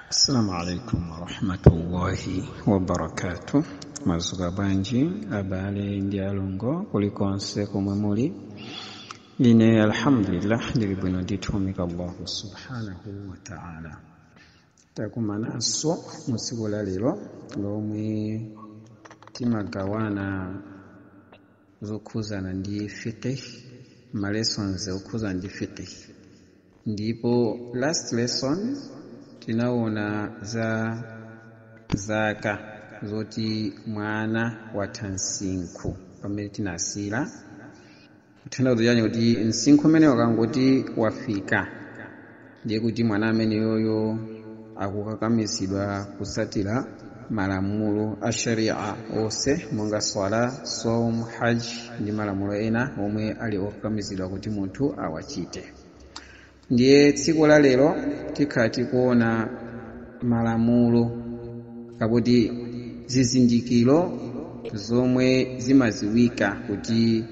Assalamu alaikum wa rahmatullahi wa barakatuh. Mazuka banji abale ndi alongo kulikonse komwe muli. Ine alhamdulillah ndili bwino nditumika Allah subhanahu wa ta'ala. Takumana aso musiku la lero lomwe timagawana zokhuzana ndi fiqh, ma lessons zokhuzana ndi fiqh. Ndipo last lesson tinaona za zaka zoti mwana wa tansinku pamene tinasira tinaona yani kuti nsinku mene wakangoti wafika ndiye kuti mwana amene yoyo akukakamisidwa kusatira malamulo a sharia ose monga swala, saum, hajj ndi malamulo ena omwe ali okakamizidwa kuti munthu awachite. Ndiye tsiku la lero tikati kuona malamulo kabuti zizindikiro zomwe zimaziwika kuti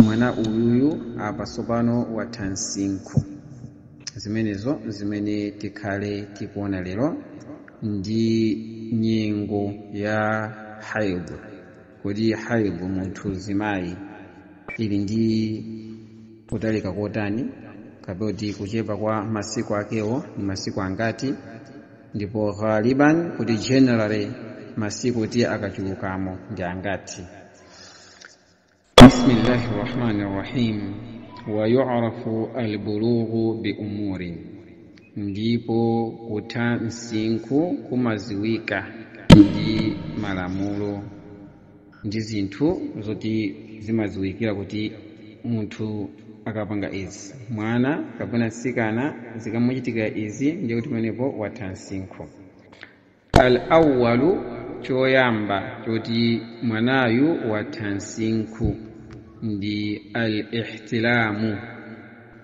mwana uyuyu apasopano wa tansinku. Zimenezo zimene tikhale tikuona lero ndi nyengo ya haid. Kuti haid munthu zimayi ili ndi kutalika kotani kabodi kuchepa kwa masiku akewo ni masiku angati, ndipo ghaliban kuti generally masiku ti akachulukamo ndi angati. Bismillahirrahmanirrahim. Wa yu'rafu al-bulughu bi umurin. Ndipo kutansinku kumaziwika ndi malamulo ndi zinthu zoti zimaziwikira kuti munthu akapanga izi, mwana kapena sikana zikamuchitika izi ndiye kuti panepo watansinku. Al-awwalu choyamba choti mwanayu watansinku ndi al-ihtilamu,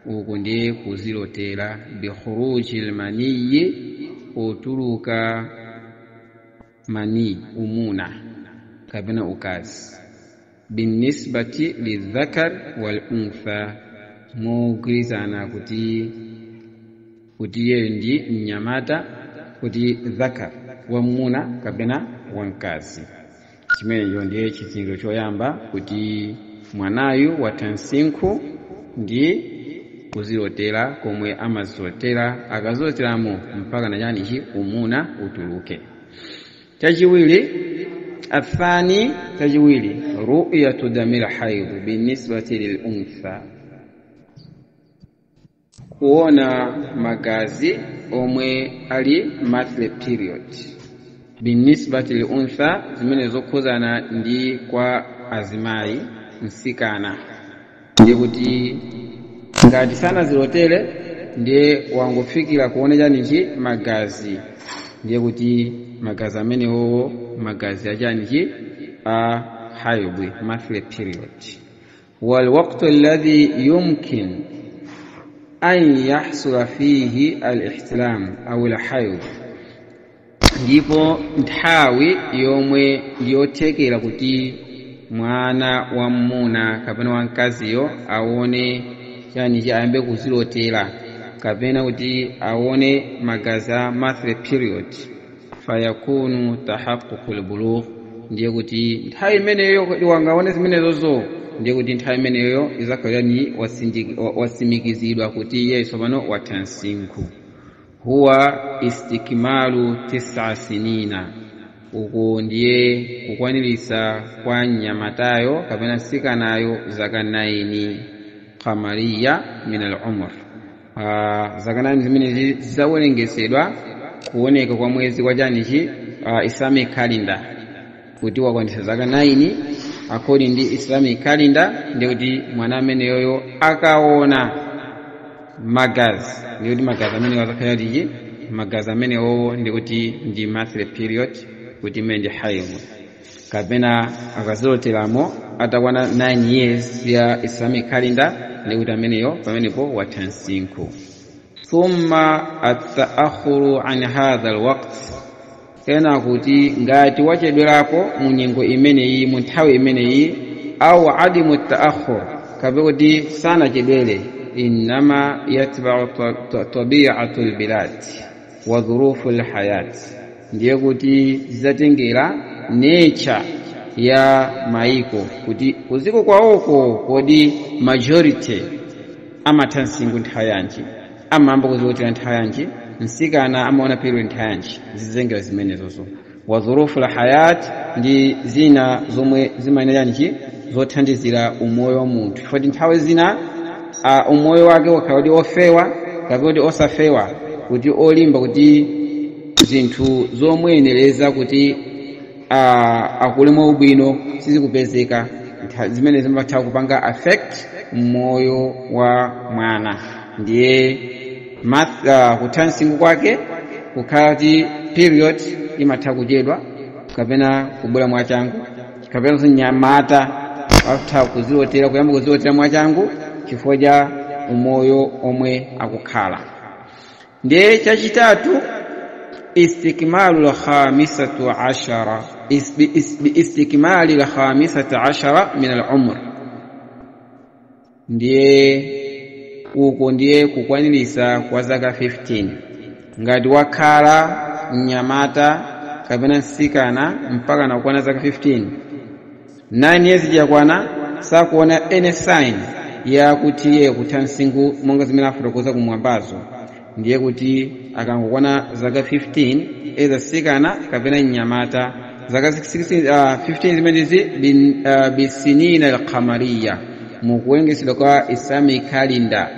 uku ndiye kuzilotera bi khurujil maniyyi, utuluka mani umuna kapena ukazi, binisbati lidhakar wal untha, mugrizana kuti yeye ndi mnyamata, kuti dhakar wa muna kapena wankazi. Chimenecho ndiye chizindikiro choyamba kuti mwanayu watansinku ndi kuzilotera komwe amazilotera, akaziloteramo mpaka na chani umuna utuluke. Chachiwiri athani, chachiwiri ru'yatu damil haid binisbati lil untha, kuona magazi omwe ali monthly period binisbati lil untha, zimene zokhuzana ndi kwa azimayi msikana. Ndiye kuti ngati sana zilotere ndiye wangofikira kuona chani magazi, ndiye kuti magazi amenewo magazi achani a haid monthly period. Wal waqtu alladhi yumkin an yahsula fihi al-ihtilam au al-hayd, ndipo nthawi yomwe ndiyothekera kuti mwana wa mmuna kapena wankaziyo aone chani ayambe kuzilotera kapena kuti aone magazi a monthly period, fayakunu tahaqququl bulugh, ndiye kuti nthawi imeneyo wangaone zimenezozo ndiye kuti nthawi imeneyo izakhala ni wasimikizidwa kuti yeye sopano watansinku. Huwa istikmalu 9 sinina, uko ndiye kukwanilisa kwa nyamatayo kapena sikanayo zaka 9 qamariya min al-umr. Zaka 9 zimene zizawerengesedwa kuoneka kwa mwezi kwa chani Islamic calendar, kuti wakwanisa zaka 9 according to Islamic calendar, ndiye kuti mwana amene yoyo akaona magazi, ndiye kuti magazi amene wazakhala liji magazi amene owo ndiye kuti ndi monthly period, kuti imene ndi haid, kapena akaziloteramo atakwana 9 years ya Islamic calendar, ndiye kuti ameneyo pamenepo watansinku. Thumma at-ta'akhuru an hadha al-waqt, tena kuti ngati wachedwerapo mu nyengo imeneyi mu nthawi imeneyi, au adimu at-ta'akhur, kapena kuti sana chedwere, innama yatba'u tabi'atul bilad, wa dhuruful hayat, ndiye kuti zizatengera nature ya maiko kuti kuziko kwawoko kodi majority amathansingu nthayanji, amamba kuzikotera nthayanji, msikana amaona period nthayanji, zizengera zimenezozo. Wa dhuruful hayat ndi zina zomwe zimayenera nji zothandizira umoyo wa munthu, chifukwa nthawi zina umoyo wake wakhala ofewa kapena osafewa, kuti olimba kuti zinthu zomwenereza kuti akulema ubwino sizikupezeka, zimene zimatha kupanga affect moyo wa mwana. Ndiye kuthansingu kwake kukhala kuti period imatha kuchedwa kapena kubwera mwachangu, kapena zinyamata atha kuzilotera kuyamba kuzilotera mwachangu chifukwa cha umoyo omwe akukhala. Ndiye chachitatu istikmalul khamisatu ashara, istikmali al-khamisatu ashara min al-umr, ndiye uko ndiye kukwanilisa kwa zaka 15. Ngati wakhala mnyamata kapena msikana mpaka nakwana zaka 15, 9 years jakwana sakuona any sign ya kuti ye kuthansingu monga zimene afotokoza kumwambazo, ndiye kuti akangokwana zaka 15 either sikana kapena mnyamata zaka 15 zimenezi bisinina al-qamariyya, mukuwengesedwa kwa Islamic calendar.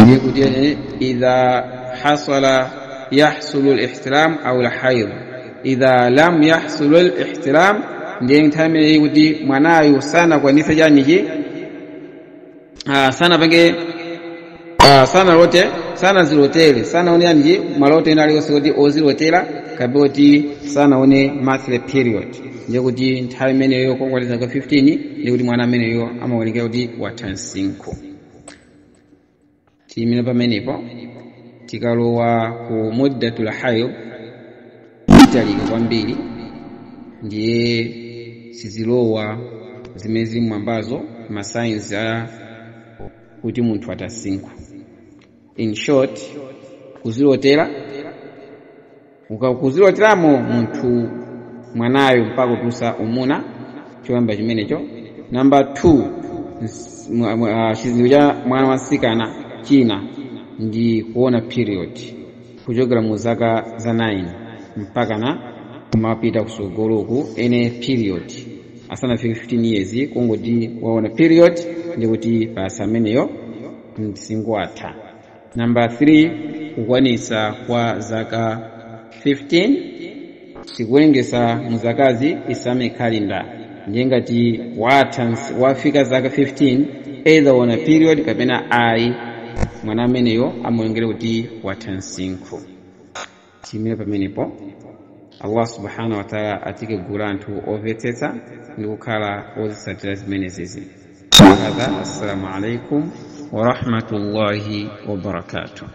Ndiye kuti idha hasala yahsulu al-ihtilam au al-hayd, idha lam yahsulu al-ihtilam ndiye nthawi kuti mwanayu sana kwanisa janiji sana pange sana lote sana zilotele sana one yanji malote ina aliyo kuti ozilotela kaboti sana one monthly period, ndiye kuti nthawi imeneyo kongwaliza zaka 15 ndiye kuti mwana ameneyo amaoneka kuti wathansingu. Timina pamenepo tikalowa ku muddatul hayd italika kwambiri, ndiye sizilowa zimezi mwambazo masigns kuti munthu athansingu. In short, kuzilotera ukakuziloteramo munthu mwanayo mpaka kutusa umuna, choyamba chimenecho. Number 2, chizindikiro cha mwana wasikana china ndi kuona period kuchokera mu zaka za 9 mpaka na kumapita kusogoloku ene period asanafike 15 years kungoti waona period ndikuti basa ameneyo msingu atha. Number 3, kukwanisa kwa zaka 15 sikuwengesa muzakazi Islamic calendar, ndiye ngati wafika zaka 15 either wana period kapena ai mwana ameneyo amwengere kuti wathansingu. Timire pamenepo Allah subhanahu wa ta'ala atike gula anthu omvetsetsa ndi kukhala ozitsatira zimenezi. Assalamu alaikum wa rahmatullahi wa barakatuh.